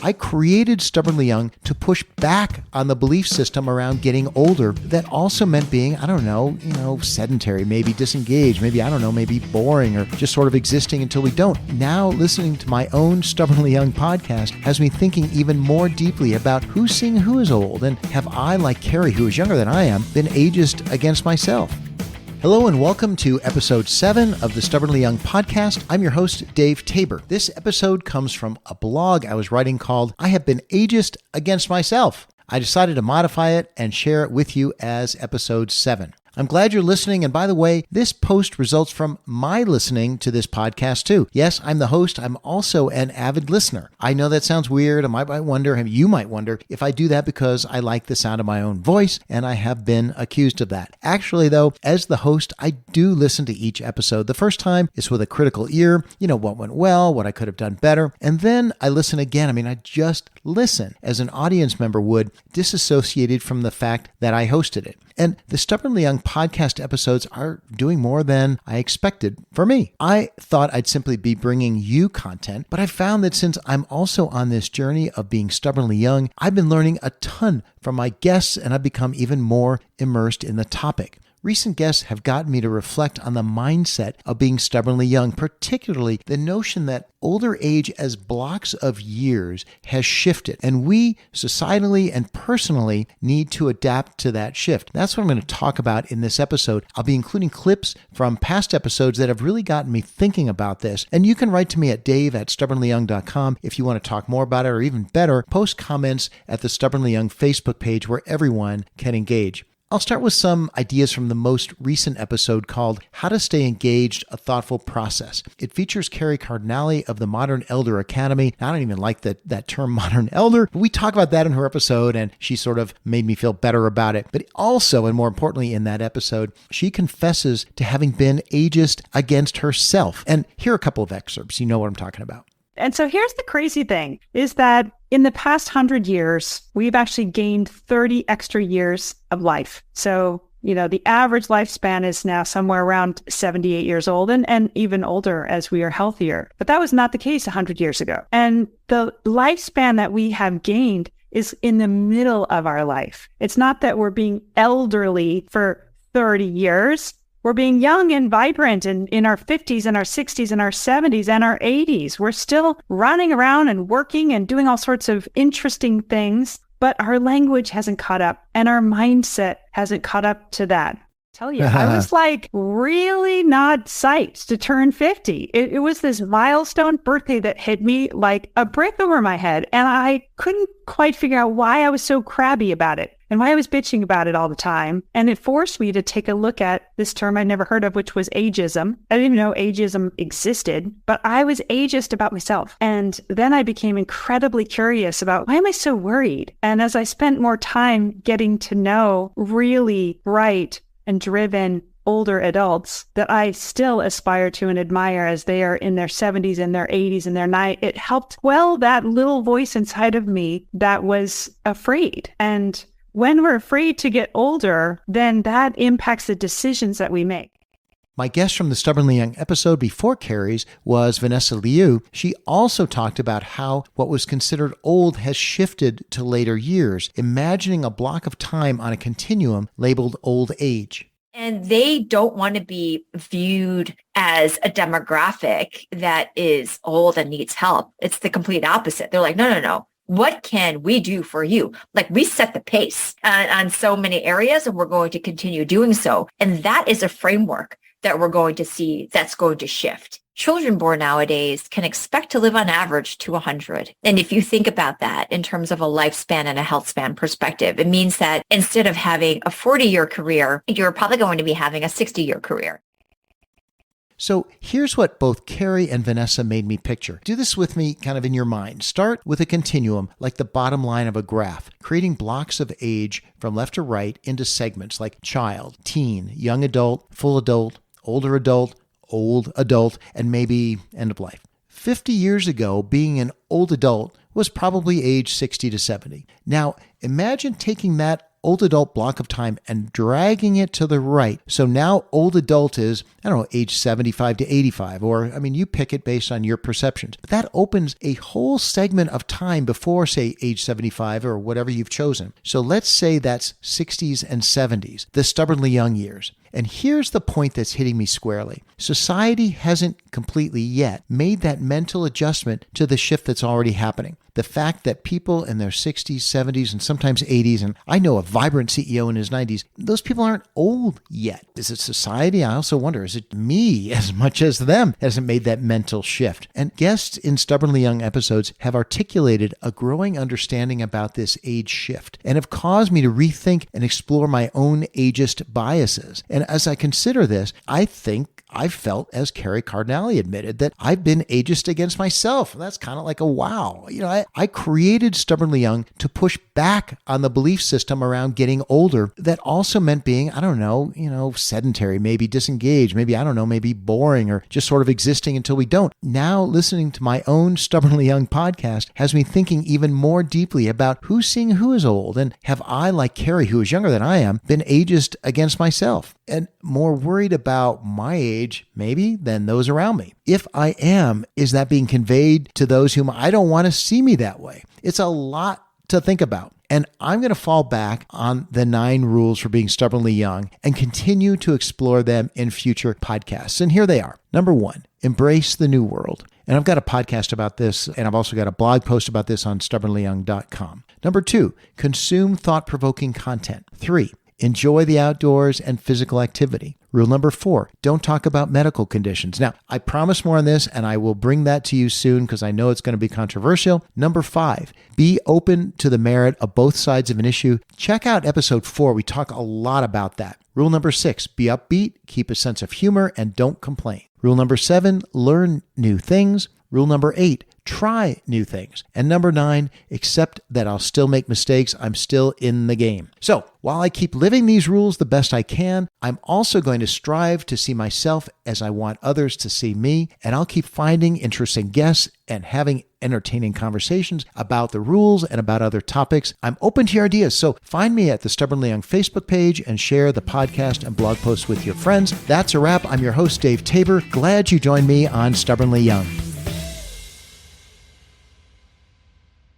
I created Stubbornly Young to push back on the belief system around getting older that also meant being, sedentary, maybe disengaged, maybe boring or just sort of existing until we don't. Now, listening to my own Stubbornly Young podcast has me thinking even more deeply about who's seeing who is old, and have I, like Kari, who is younger than I am, been ageist against myself? Hello and welcome to episode 7 of the Stubbornly Young podcast. I'm your host, Dave Tabor. This episode comes from a blog I was writing called I Have Been Ageist Against Myself. I decided to modify it and share it with you as episode 7. I'm glad you're listening, and by the way, this post results from my listening to this podcast too. Yes, I'm the host. I'm also an avid listener. I know that sounds weird. You might wonder if I do that because I like the sound of my own voice, and I have been accused of that. Actually, though, as the host, I do listen to each episode. The first time is with a critical ear, what went well, what I could have done better, and then I listen again. I just listen as an audience member would, disassociated from the fact that I hosted it. And the Stubbornly Young podcast episodes are doing more than I expected for me. I thought I'd simply be bringing you content, but I found that since I'm also on this journey of being stubbornly young, I've been learning a ton from my guests, and I've become even more immersed in the topic. Recent guests have gotten me to reflect on the mindset of being stubbornly young, particularly the notion that older age as blocks of years has shifted, and we societally and personally need to adapt to that shift. That's what I'm going to talk about in this episode. I'll be including clips from past episodes that have really gotten me thinking about this, and you can write to me at dave@stubbornlyyoung.com if you want to talk more about it, or even better, post comments at the Stubbornly Young Facebook page where everyone can engage. I'll start with some ideas from the most recent episode called How to Stay Engaged, A Thoughtful Process. It features Kari Cardinale of the Modern Elder Academy. Now, I don't even like that term modern elder, but we talk about that in her episode, and she sort of made me feel better about it. But also, and more importantly in that episode, she confesses to having been ageist against herself. And here are a couple of excerpts. You know what I'm talking about. And so here's the crazy thing, is that in the past 100 years, we've actually gained 30 extra years of life. So, the average lifespan is now somewhere around 78 years old and even older as we are healthier. But that was not the case 100 years ago. And the lifespan that we have gained is in the middle of our life. It's not that we're being elderly for 30 years. We're being young and vibrant and in our 50s and our 60s and our 70s and our 80s. We're still running around and working and doing all sorts of interesting things, but our language hasn't caught up and our mindset hasn't caught up to that. Tell you, I was really not psyched to turn 50. It was this milestone birthday that hit me like a brick over my head, and I couldn't quite figure out why I was so crabby about it and why I was bitching about it all the time. And it forced me to take a look at this term I'd never heard of, which was ageism. I didn't even know ageism existed, but I was ageist about myself. And then I became incredibly curious about, why am I so worried? And as I spent more time getting to know really bright and driven older adults that I still aspire to and admire as they are in their 70s and their 80s and their 90s, it helped quell that little voice inside of me that was afraid. And when we're afraid to get older, then that impacts the decisions that we make. My guest from the Stubbornly Young episode before Kari's was Vanessa Liu. She also talked about how what was considered old has shifted to later years, imagining a block of time on a continuum labeled old age. And they don't want to be viewed as a demographic that is old and needs help. It's the complete opposite. They're like, no. What can we do for you? Like, we set the pace on so many areas, and we're going to continue doing so. And that is a framework that we're going to see that's going to shift. Children born nowadays can expect to live on average to 100. And if you think about that in terms of a lifespan and a health span perspective, it means that instead of having a 40-year career, you're probably going to be having a 60-year career. So here's what both Kari and Vanessa made me picture. Do this with me kind of in your mind. Start with a continuum, like the bottom line of a graph, creating blocks of age from left to right into segments like child, teen, young adult, full adult, older adult, old adult, and maybe end of life. 50 years ago, being an old adult was probably age 60 to 70. Now, imagine taking that old adult block of time and dragging it to the right. So now old adult is, I don't know, age 75 to 85, or you pick it based on your perceptions. But that opens a whole segment of time before, say, age 75 or whatever you've chosen. So let's say that's 60s and 70s, the stubbornly young years. And here's the point that's hitting me squarely. Society hasn't completely yet made that mental adjustment to the shift that's already happening. The fact that people in their 60s, 70s, and sometimes 80s, and I know a vibrant CEO in his 90s, those people aren't old yet. Is it society? I also wonder, is it me as much as them hasn't made that mental shift? And guests in Stubbornly Young episodes have articulated a growing understanding about this age shift and have caused me to rethink and explore my own ageist biases. And as I consider this, I think I've felt, as Kari Cardinale admitted, that I've been ageist against myself. That's kind of like a wow. I created Stubbornly Young to push back on the belief system around getting older that also meant being, sedentary, maybe disengaged, maybe boring, or just sort of existing until we don't. Now, listening to my own Stubbornly Young podcast has me thinking even more deeply about who's seeing who is old, and have I, like Kari, who is younger than I am, been ageist against myself and more worried about my age, maybe, than those around me? If I am, is that being conveyed to those whom I don't want to see me that way? It's a lot to think about. And I'm going to fall back on the 9 rules for being stubbornly young and continue to explore them in future podcasts. And here they are. Number 1, embrace the new world. And I've got a podcast about this, and I've also got a blog post about this on stubbornlyyoung.com. Number 2, consume thought-provoking content. 3, enjoy the outdoors and physical activity. Rule number 4, don't talk about medical conditions. Now, I promise more on this, and I will bring that to you soon because I know it's going to be controversial. Number 5, be open to the merit of both sides of an issue. Check out episode 4. We talk a lot about that. Rule number 6, be upbeat, keep a sense of humor, and don't complain. Rule number 7, learn new things. Rule number 8, try new things. And number 9, accept that I'll still make mistakes. I'm still in the game. So while I keep living these rules the best I can, I'm also going to strive to see myself as I want others to see me. And I'll keep finding interesting guests and having entertaining conversations about the rules and about other topics. I'm open to your ideas. So find me at the Stubbornly Young Facebook page and share the podcast and blog posts with your friends. That's a wrap. I'm your host, Dave Tabor. Glad you joined me on Stubbornly Young.